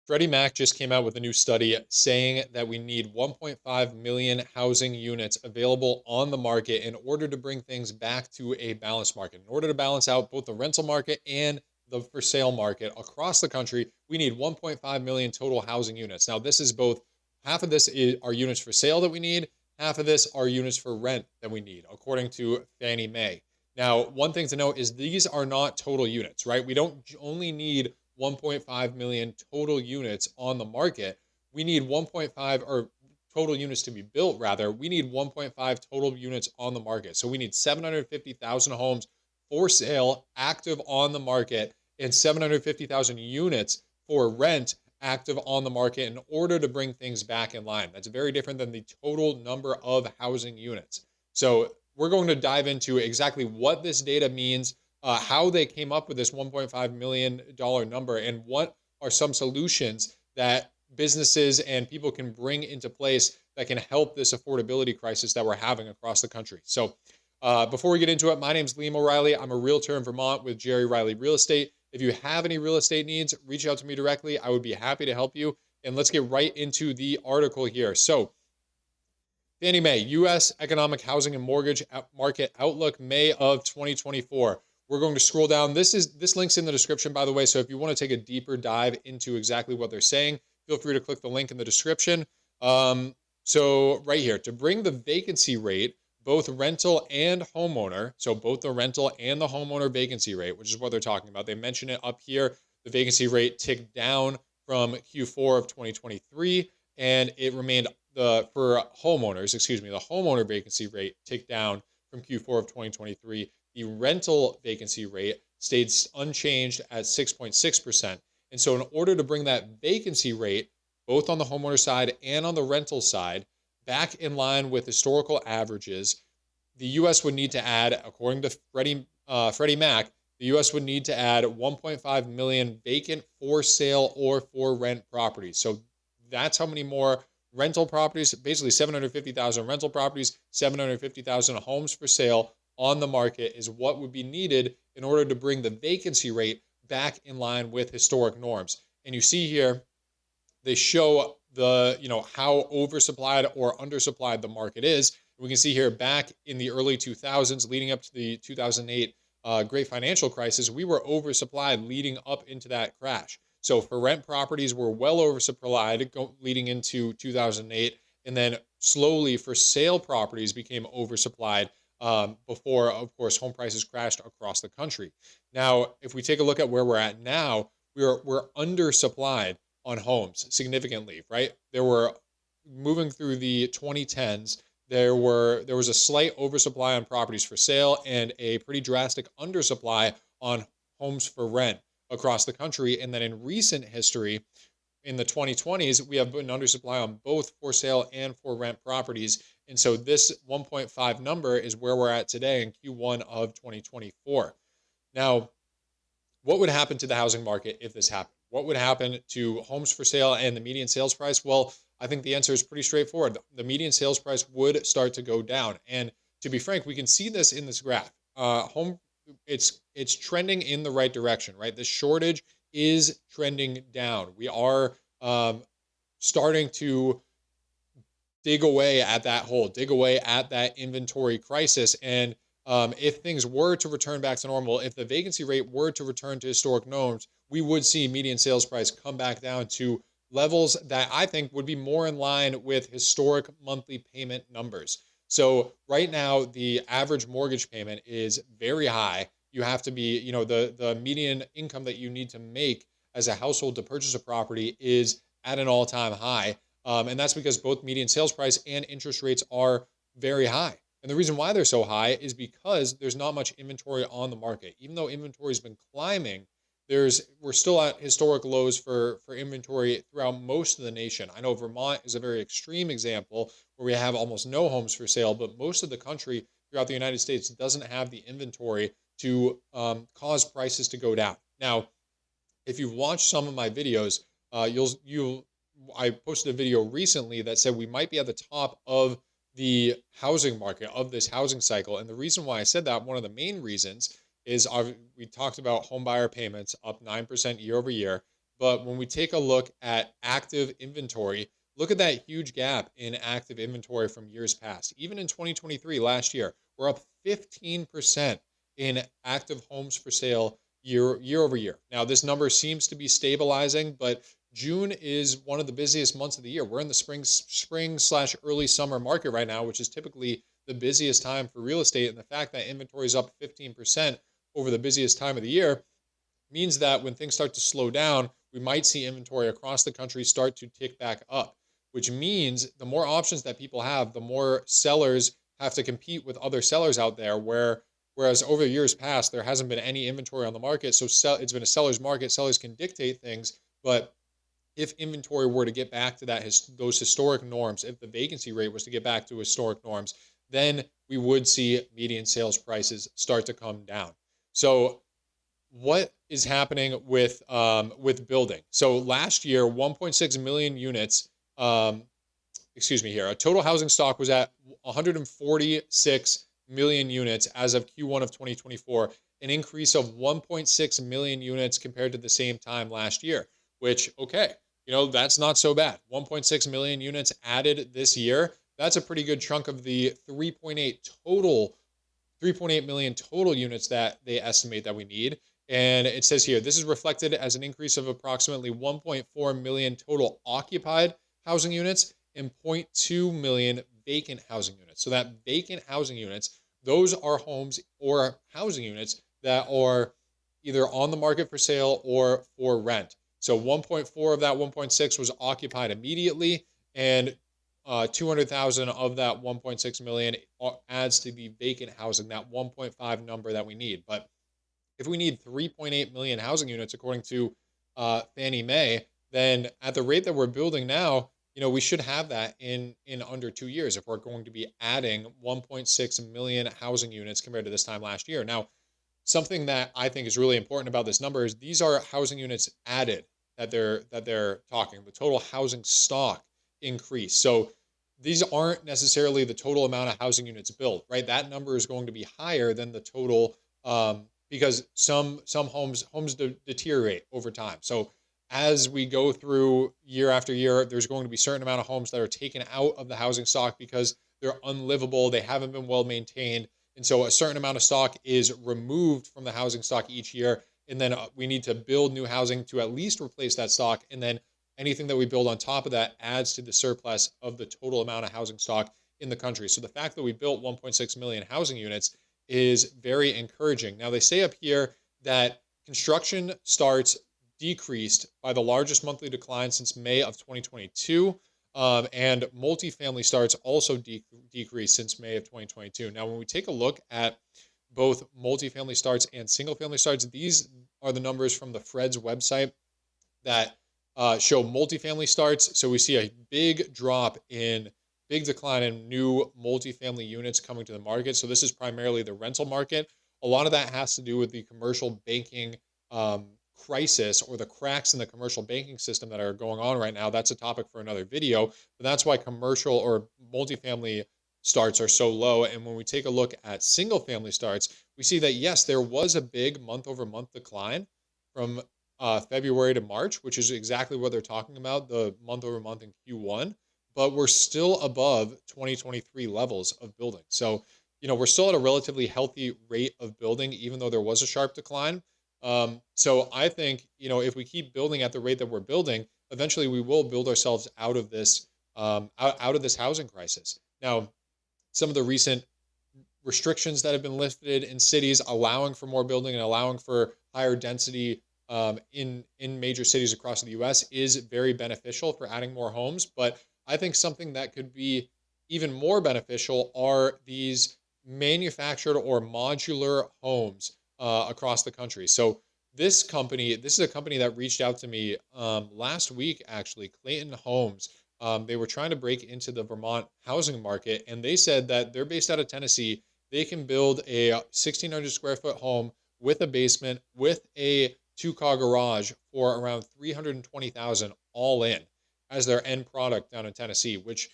Freddie Mac just came out with a new study saying that we need 1.5 million housing units available on the market in order to bring things back to a balanced market. In order to balance out both the rental market and the for sale market across the country, we need 1.5 million total housing units. Now, this is both half of are units for sale that we need, half of this are units for rent that we need, according to Fannie Mae. Now, one thing to note is these are not total units, right? We don't only need 1.5 million total units on the market. We need 1.5 or total units to be built, rather. We need 1.5 total units on the market. So we need 750,000 homes for sale, active on the market, and 750,000 units for rent active on the market in order to bring things back in line. That's very different than the total number of housing units. So we're going to dive into exactly what this data means, how they came up with this $1.5 million number, and what are some solutions that businesses and people can bring into place that can help this affordability crisis that we're having across the country. So before we get into it, my name is Liam O'Reilly. I'm a realtor in Vermont with Jerry Riley Real Estate. If you have any real estate needs, reach out to me directly. I would be happy to help you. And let's get right into the article here. So Fannie Mae, U.S. Economic Housing and Mortgage Market Outlook, May of 2024. We're going to scroll down. This link's in the description, by the way. So if you want to take a deeper dive into exactly what they're saying, feel free to click the link in the description. So right here, to bring the vacancy rate, both rental and homeowner, so both the rental and the homeowner vacancy rate, which is what they're talking about. They mention it up here. The vacancy rate ticked down from Q4 of 2023, and it remained for homeowners, the homeowner vacancy rate ticked down from Q4 of 2023. The rental vacancy rate stayed unchanged at 6.6%. And so in order to bring that vacancy rate, both on the homeowner side and on the rental side, back in line with historical averages, the U.S. would need to add, according to Freddie Mac, the U.S. would need to add 1.5 million vacant for sale or for rent properties. So that's how many more rental properties, basically 750,000 rental properties, 750,000 homes for sale on the market is what would be needed in order to bring the vacancy rate back in line with historic norms. And you see here, they show how oversupplied or undersupplied the market is. We can see here back in the early 2000s, leading up to the 2008 great financial crisis, we were oversupplied leading up into that crash. So for rent properties, we're well oversupplied leading into 2008. And then slowly for sale properties became oversupplied before, of course, home prices crashed across the country. Now, if we take a look at where we're at now, we're undersupplied on homes significantly, right? There were, moving through the 2010s, there was a slight oversupply on properties for sale and a pretty drastic undersupply on homes for rent across the country. And then in recent history, in the 2020s, we have an undersupply on both for sale and for rent properties. And so this 1.5 number is where we're at today in Q1 of 2024. Now, what would happen to the housing market if this happened? What would happen to homes for sale and the median sales price? Well, I think the answer is pretty straightforward. The median sales price would start to go down. And to be frank, we can see this in this graph. It's trending in the right direction, right? The shortage is trending down. We are starting to dig away at that hole, dig away at that inventory crisis. And if things were to return back to normal, if the vacancy rate were to return to historic norms, we would see median sales price come back down to levels that I think would be more in line with historic monthly payment numbers. So right now, the average mortgage payment is very high. You have to be, the median income that you need to make as a household to purchase a property is at an all-time high. And that's because both median sales price and interest rates are very high. And the reason why they're so high is because there's not much inventory on the market. Even though inventory has been climbing, we're still at historic lows for inventory throughout most of the nation. I know Vermont is a very extreme example where we have almost no homes for sale, but most of the country throughout the United States doesn't have the inventory to cause prices to go down. Now, if you've watched some of my videos, I posted a video recently that said we might be at the top of the housing market, of this housing cycle. And the reason why I said that, one of the main reasons, is we talked about home buyer payments up 9% year over year. But when we take a look at active inventory, look at that huge gap in active inventory from years past. Even in 2023, last year, we're up 15% in active homes for sale year over year. Now, this number seems to be stabilizing, but June is one of the busiest months of the year. We're in the spring slash early summer market right now, which is typically the busiest time for real estate. And the fact that inventory is up 15% over the busiest time of the year means that when things start to slow down, we might see inventory across the country start to tick back up, which means the more options that people have, the more sellers have to compete with other sellers out there. Whereas over years past, there hasn't been any inventory on the market, so it's been a seller's market. Sellers can dictate things, but if inventory were to get back to those historic norms, if the vacancy rate was to get back to historic norms, then we would see median sales prices start to come down. So what is happening with building? So last year, 1.6 million units. Excuse me here. A total housing stock was at 146 million units as of Q1 of 2024, an increase of 1.6 million units compared to the same time last year. Which, okay, that's not so bad. 1.6 million units added this year. That's a pretty good chunk of the 3.8 million total units that they estimate that we need. And it says here, this is reflected as an increase of approximately 1.4 million total occupied housing units and 0.2 million vacant housing units. So that vacant housing units, those are homes or housing units that are either on the market for sale or for rent. So 1.4 of that 1.6 was occupied immediately, and 200,000 of that 1.6 million adds to the vacant housing, that 1.5 number that we need. But if we need 3.8 million housing units, according to Fannie Mae, then at the rate that we're building now, we should have that in under 2 years if we're going to be adding 1.6 million housing units compared to this time last year. Now, something that I think is really important about this number is these are housing units added that they're talking. The total housing stock increase. So these aren't necessarily the total amount of housing units built, right? That number is going to be higher than the total because some homes deteriorate over time. So as we go through year after year, there's going to be a certain amount of homes that are taken out of the housing stock because they're unlivable, they haven't been well maintained. And so a certain amount of stock is removed from the housing stock each year. And then we need to build new housing to at least replace that stock. And then anything that we build on top of that adds to the surplus of the total amount of housing stock in the country. So the fact that we built 1.6 million housing units is very encouraging. Now, they say up here that construction starts decreased by the largest monthly decline since May of 2022. And multifamily starts also decreased since May of 2022. Now, when we take a look at both multifamily starts and single family starts, these are the numbers from the Fred's website that show multifamily starts. So we see a big decline in new multifamily units coming to the market. So this is primarily the rental market. A lot of that has to do with the commercial banking crisis or the cracks in the commercial banking system that are going on right now. That's a topic for another video, but that's why commercial or multifamily starts are so low. And when we take a look at single family starts, we see that, yes, there was a big month over month decline from February to March, which is exactly what they're talking about, the month over month in Q1, but we're still above 2023 levels of building. So, we're still at a relatively healthy rate of building, even though there was a sharp decline. So I think, if we keep building at the rate that we're building, eventually we will build ourselves out of this housing crisis. Now, some of the recent restrictions that have been lifted in cities, allowing for more building and allowing for higher density in major cities across the U.S. is very beneficial for adding more homes. But I think something that could be even more beneficial are these manufactured or modular homes across the country. So this is a company that reached out to me last week, actually, Clayton Homes. They were trying to break into the Vermont housing market, and they said that they're based out of Tennessee. They can build a 1,600 square foot home with a basement, with a 2-car garage for around $320,000 all in as their end product down in Tennessee, which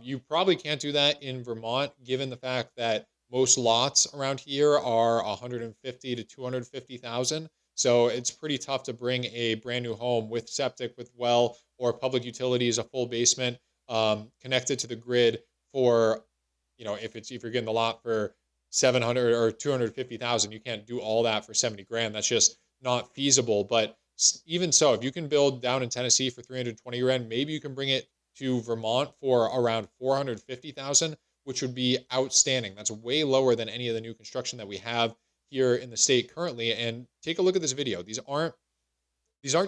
you probably can't do that in Vermont, given the fact that most lots around here are 150 to 250,000. So it's pretty tough to bring a brand new home with septic, with well, or public utilities, a full basement, connected to the grid for, if you're getting the lot for 700 or 250,000, you can't do all that for 70 grand. That's just not feasible. But even so, if you can build down in Tennessee for 320 grand, maybe you can bring it to Vermont for around 450,000, which would be outstanding. That's way lower than any of the new construction that we have here in the state currently. And take a look at this video. These aren't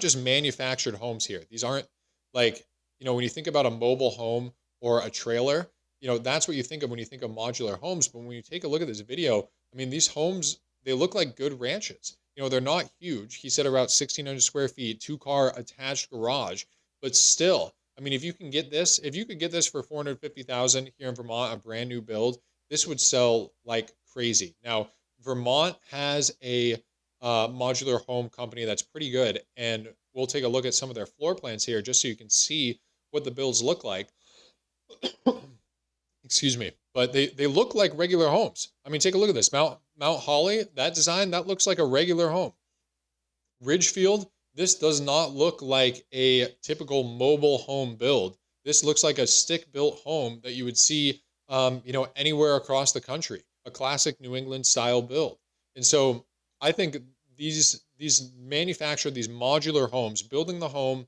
just manufactured homes here. These aren't like, when you think about a mobile home or a trailer, that's what you think of when you think of modular homes. But when you take a look at this video, I mean, these homes, they look like good ranches. They're not huge. He said about 1,600 square feet, 2-car attached garage, but still, I mean, if you could get this for 450,000 here in Vermont, a brand new build, this would sell like crazy. Now, Vermont has a modular home company that's pretty good, and we'll take a look at some of their floor plans here just so you can see what the builds look like. Excuse me, but they look like regular homes. I mean, take a look at this. Mount Holly, that design, that looks like a regular home. Ridgefield, this does not look like a typical mobile home build. This looks like a stick-built home that you would see, anywhere across the country, a classic New England style build. And so I think these modular homes, building the home,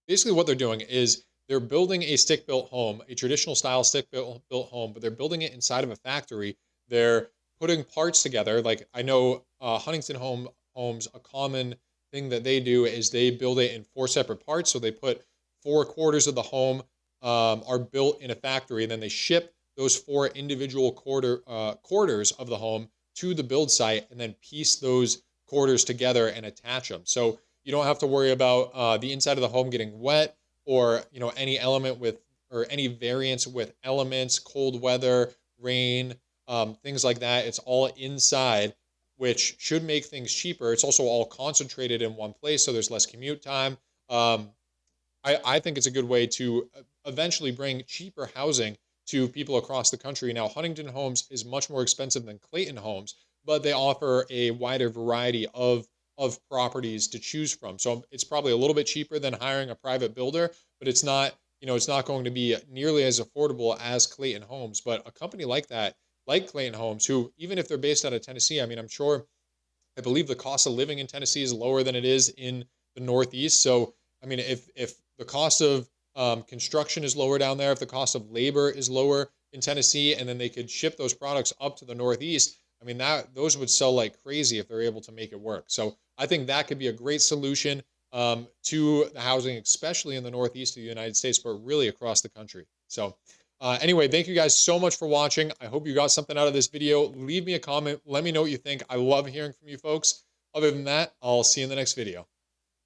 basically what they're doing is they're building a stick-built home, a traditional style stick-built home, but they're building it inside of a factory. They're putting parts together. Like I know Huntington Homes, a common thing that they do is they build it in 4 separate parts. So they put 4 quarters of the home are built in a factory, and then they ship those 4 individual quarters of the home to the build site, and then piece those quarters together and attach them. So you don't have to worry about the inside of the home getting wet, or any element with, or any variance with elements, cold weather, rain, things like that. It's all inside, which should make things cheaper. It's also all concentrated in one place, so there's less commute time. I think it's a good way to eventually bring cheaper housing to people across the country. Now, Huntington Homes is much more expensive than Clayton Homes, but they offer a wider variety of properties to choose from. So it's probably a little bit cheaper than hiring a private builder, but it's not going to be nearly as affordable as Clayton Homes. But a company like that, like Clayton Homes, who, even if they're based out of Tennessee, I mean, I believe the cost of living in Tennessee is lower than it is in the Northeast. So, I mean, if the cost of construction is lower down there, if the cost of labor is lower in Tennessee, and then they could ship those products up to the Northeast, I mean, those would sell like crazy if they're able to make it work. So I think that could be a great solution to the housing, especially in the Northeast of the United States, but really across the country. So anyway, thank you guys so much for watching. I hope you got something out of this video. Leave me a comment. Let me know what you think. I love hearing from you folks. Other than that, I'll see you in the next video.